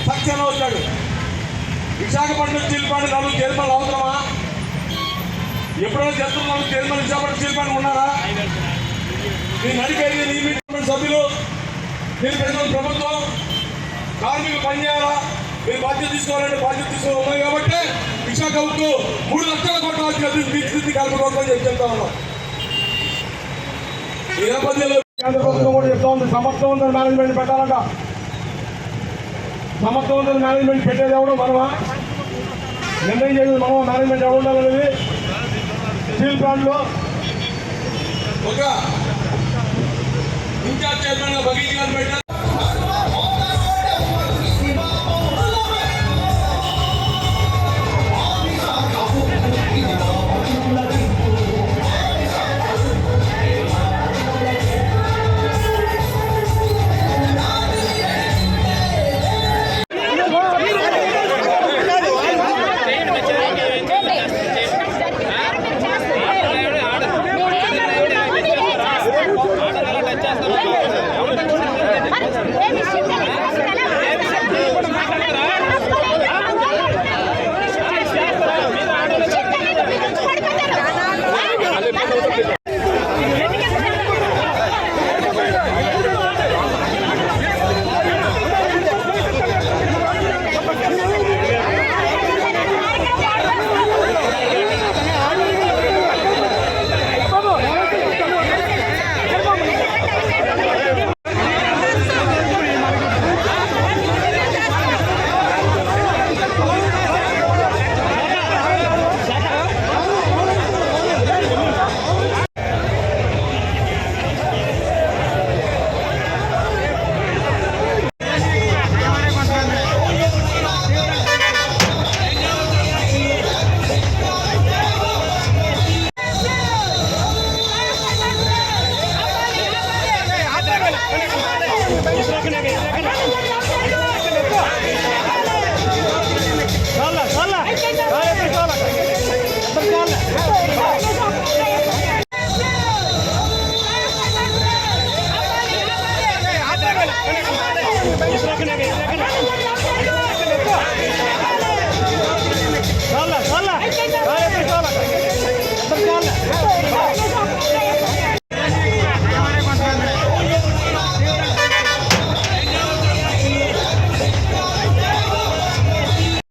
సక్సేనా వచ్చాడు. Visakhapatnam steel plant నాలుగు చైర్మన్లు అవసరమా? ఎప్పుడైనా చరిత్రలో చైర్మన్ విశాఖపట్నం స్టీల్ ప్లాంట్ ఉన్నారా? నేను నడిపేది నియమించిన సభ్యులు, మీరు పెట్టుకున్న ప్రభుత్వం కార్మికులు పనిచేయాలా, మీరు బాధ్యత తీసుకోవాలంటే బాధ్యత తీసుకోవాలి. కాబట్టి విశాఖ ఉక్కు 3 లక్షల కోట్ల తీర్చిదిద్ది కార్మికోత్సవం చెప్తా ఉన్నాం. ఈ నేపథ్యంలో కేంద్ర ప్రభుత్వం కూడా చెప్తా ఉంది, సమర్థవంతమైన మేనేజ్మెంట్ పెట్టాలంట. సమర్థవంతమైన మేనేజ్మెంట్ పెట్టేది ఎవరు? మనమా? నిర్ణయం చేసేది మనమా? మేనేజ్మెంట్ ఎవరు ఉండాలనేది స్టీల్ ప్లాంట్లో ఒక ఇన్ఛార్జ్ చైర్మన్ గా భగీజ్ గారు పెట్టారు.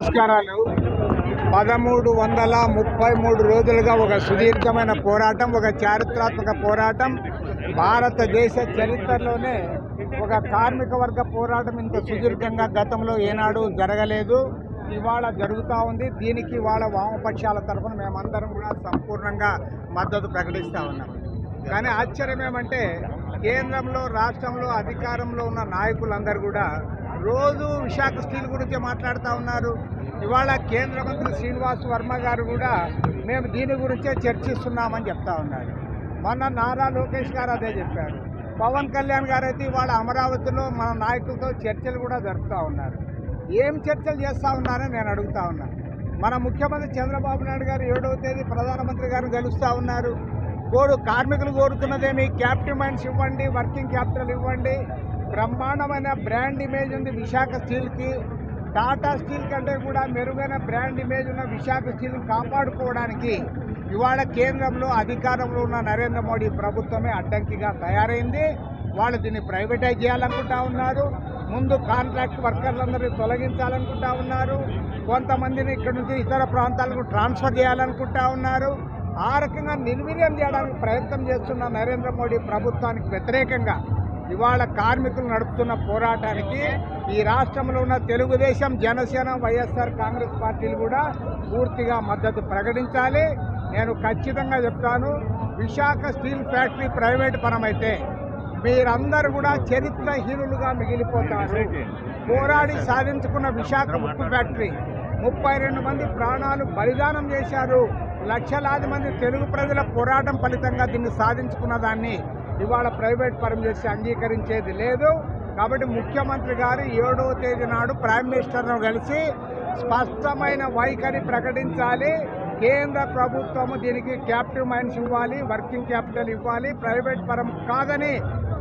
నమస్కారాలు. 1333 రోజులుగా ఒక సుదీర్ఘమైన పోరాటం, ఒక చారిత్రాత్మక పోరాటం. భారతదేశ చరిత్రలోనే ఒక కార్మిక వర్గ పోరాటం ఇంత సుదీర్ఘంగా గతంలో ఏనాడు జరగలేదు. ఇవాళ జరుగుతూ ఉంది. దీనికి ఇవాళ వామపక్షాల తరఫున మేమందరం కూడా సంపూర్ణంగా మద్దతు ప్రకటిస్తూ ఉన్నాం. కానీ ఆశ్చర్యం ఏమంటే కేంద్రంలో రాష్ట్రంలో అధికారంలో ఉన్న నాయకులందరూ కూడా రోజు విశాఖ స్టీల్ గురించి మాట్లాడుతూ ఉన్నారు. ఇవాళ కేంద్ర మంత్రి శ్రీనివాస్ వర్మ గారు కూడా మేము దీని గురించే చర్చిస్తున్నామని చెప్తా ఉన్నారు. మొన్న నారా లోకేష్ గారు అదే చెప్పారు. పవన్ కళ్యాణ్ గారు అయితే ఇవాళ అమరావతిలో మన నాయకులతో చర్చలు కూడా జరుపుతూ ఉన్నారు. ఏం చర్చలు చేస్తూ ఉన్నారని నేను అడుగుతా ఉన్నాను. మన ముఖ్యమంత్రి చంద్రబాబు నాయుడు గారు 7వ తేదీ ప్రధానమంత్రి గారిని గెలుస్తూ ఉన్నారు. కార్మికులు కోరుతున్నదేమి? క్యాపిటల్ మైన్స్ ఇవ్వండి, వర్కింగ్ క్యాపిటల్ ఇవ్వండి. బ్రహ్మాండమైన బ్రాండ్ ఇమేజ్ ఉంది విశాఖ స్టీల్కి. టాటా స్టీల్ కంటే కూడా మెరుగైన బ్రాండ్ ఇమేజ్ ఉన్న విశాఖ స్టీల్ని కాపాడుకోవడానికి ఇవాళ కేంద్రంలో అధికారంలో ఉన్న నరేంద్ర మోడీ ప్రభుత్వమే అడ్డంకిగా తయారైంది. వాళ్ళు దీన్ని ప్రైవేటైజ్ చేయాలనుకుంటా ఉన్నారు. ముందు కాంట్రాక్ట్ వర్కర్లందరినీ తొలగించాలనుకుంటా ఉన్నారు. కొంతమందిని ఇక్కడ నుంచి ఇతర ప్రాంతాలకు ట్రాన్స్ఫర్ చేయాలనుకుంటా ఉన్నారు. ఆ రకంగా నిర్వీర్యం చేయడానికి ప్రయత్నం చేస్తున్న నరేంద్ర మోడీ ప్రభుత్వానికి వ్యతిరేకంగా ఇవాళ కార్మికులు నడుపుతున్న పోరాటానికి ఈ రాష్ట్రంలో ఉన్న తెలుగుదేశం, జనసేన, వైఎస్ఆర్ కాంగ్రెస్ పార్టీలు కూడా పూర్తిగా మద్దతు ప్రకటించాలి. నేను ఖచ్చితంగా చెప్తాను, విశాఖ స్టీల్ ఫ్యాక్టరీ ప్రైవేట్ పరమైతే మీరందరూ కూడా చరిత్రహీనులుగా మిగిలిపోతారు. పోరాడి సాధించుకున్న విశాఖ ఉక్కు ఫ్యాక్టరీ 32 మంది ప్రాణాలు బలిదానం చేశారు. లక్షలాది మంది తెలుగు ప్రజల పోరాటం ఫలితంగా దీన్ని సాధించుకున్న దాన్ని ఇవాళ ప్రైవేట్ పరం చేసి అంగీకరించేది లేదు. కాబట్టి ముఖ్యమంత్రి గారు 7వ తేదీ నాడు ప్రైమ్ మినిస్టర్ను కలిసి స్పష్టమైన వైఖరి ప్రకటించాలి. కేంద్ర ప్రభుత్వము దీనికి క్యాపిటల్ మైన్స్ ఇవ్వాలి, వర్కింగ్ క్యాపిటల్ ఇవ్వాలి, ప్రైవేట్ పరం కాదని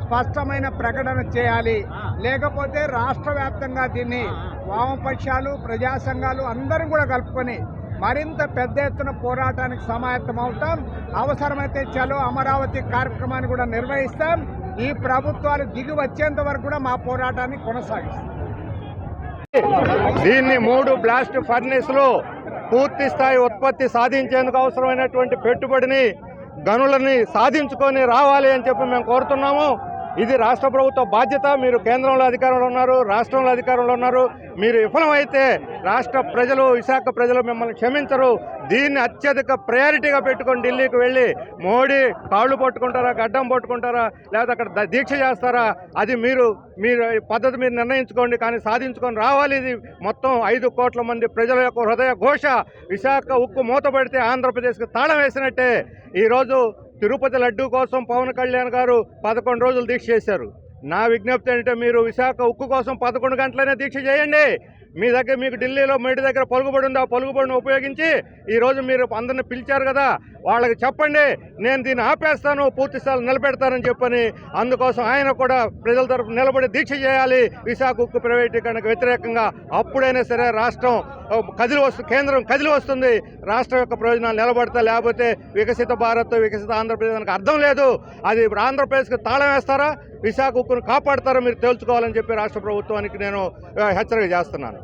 స్పష్టమైన ప్రకటన చేయాలి. లేకపోతే రాష్ట్ర వ్యాప్తంగా దీన్ని వామపక్షాలు, ప్రజా సంఘాలు అందరం కూడా కలుపుకొని మరింత పెద్ద ఎత్తున పోరాటానికి సమాయత్తం అవుతాం. అవసరమైతే చలో అమరావతి కార్యక్రమాన్ని కూడా నిర్వహిస్తాం. ఈ ప్రభుత్వాలు దిగి వచ్చేంత వరకు కూడా మా పోరాటాన్ని కొనసాగిస్తాం. దీన్ని 3 బ్లాస్ట్ ఫర్నేస్లు పూర్తి స్థాయి ఉత్పత్తి సాధించేందుకు అవసరమైనటువంటి పెట్టుబడిని, గనులని సాధించుకొని రావాలి అని చెప్పి మేము కోరుతున్నాము. ఇది రాష్ట్ర ప్రభుత్వ బాధ్యత. మీరు కేంద్రంలో అధికారంలో ఉన్నారు, రాష్ట్రంలో అధికారంలో ఉన్నారు. మీరు విఫలమైతే రాష్ట్ర ప్రజలు, విశాఖ ప్రజలు మిమ్మల్ని క్షమించరు. దీన్ని అత్యధిక ప్రయారిటీగా పెట్టుకొని ఢిల్లీకి వెళ్ళి మోడీ కాళ్ళు పట్టుకుంటారా, గడ్డం పట్టుకుంటారా, లేదా అక్కడ దీక్ష చేస్తారా, అది మీరు పద్ధతి మీరు నిర్ణయించుకోండి. కానీ సాధించుకొని రావాలి. ఇది మొత్తం 5 కోట్ల మంది ప్రజల యొక్క హృదయ ఘోష. విశాఖ ఉక్కు మూతపడితే ఆంధ్రప్రదేశ్కి తాళం వేసినట్టే. ఈరోజు తిరుపతి లడ్డూ కోసం పవన్ కళ్యాణ్ గారు 11 రోజులు దీక్ష చేశారు. నా విజ్ఞప్తి ఏంటంటే మీరు విశాఖ ఉక్కు కోసం 11 గంటలనే దీక్ష చేయండి. మీకు ఢిల్లీలో మేడి దగ్గర పలుకుబడి ఉంది. ఆ పలుకుబడిని ఉపయోగించి ఈరోజు మీరు అందరిని పిలిచారు కదా, వాళ్ళకి చెప్పండి నేను దీన్ని ఆపేస్తాను, పూర్తి స్థాయిలో నిలబెడతానని చెప్పని. అందుకోసం ఆయన కూడా ప్రజల తరఫున నిలబడి దీక్ష చేయాలి విశాఖ ఉక్కు ప్రైవేటీకరణకు వ్యతిరేకంగా. అప్పుడైనా సరే రాష్ట్రం కేంద్రం కదిలి వస్తుంది. రాష్ట్రం యొక్క ప్రయోజనాలు నిలబడతా. లేకపోతే వికసిత భారత్, వికసిత ఆంధ్రప్రదేశ్ అని అర్థం లేదు. అది ఆంధ్రప్రదేశ్కి తాళం వేస్తారా, విశాఖ ఉక్కును కాపాడతారా మీరు తేల్చుకోవాలని చెప్పి రాష్ట్ర ప్రభుత్వానికి నేను హెచ్చరిక చేస్తున్నాను.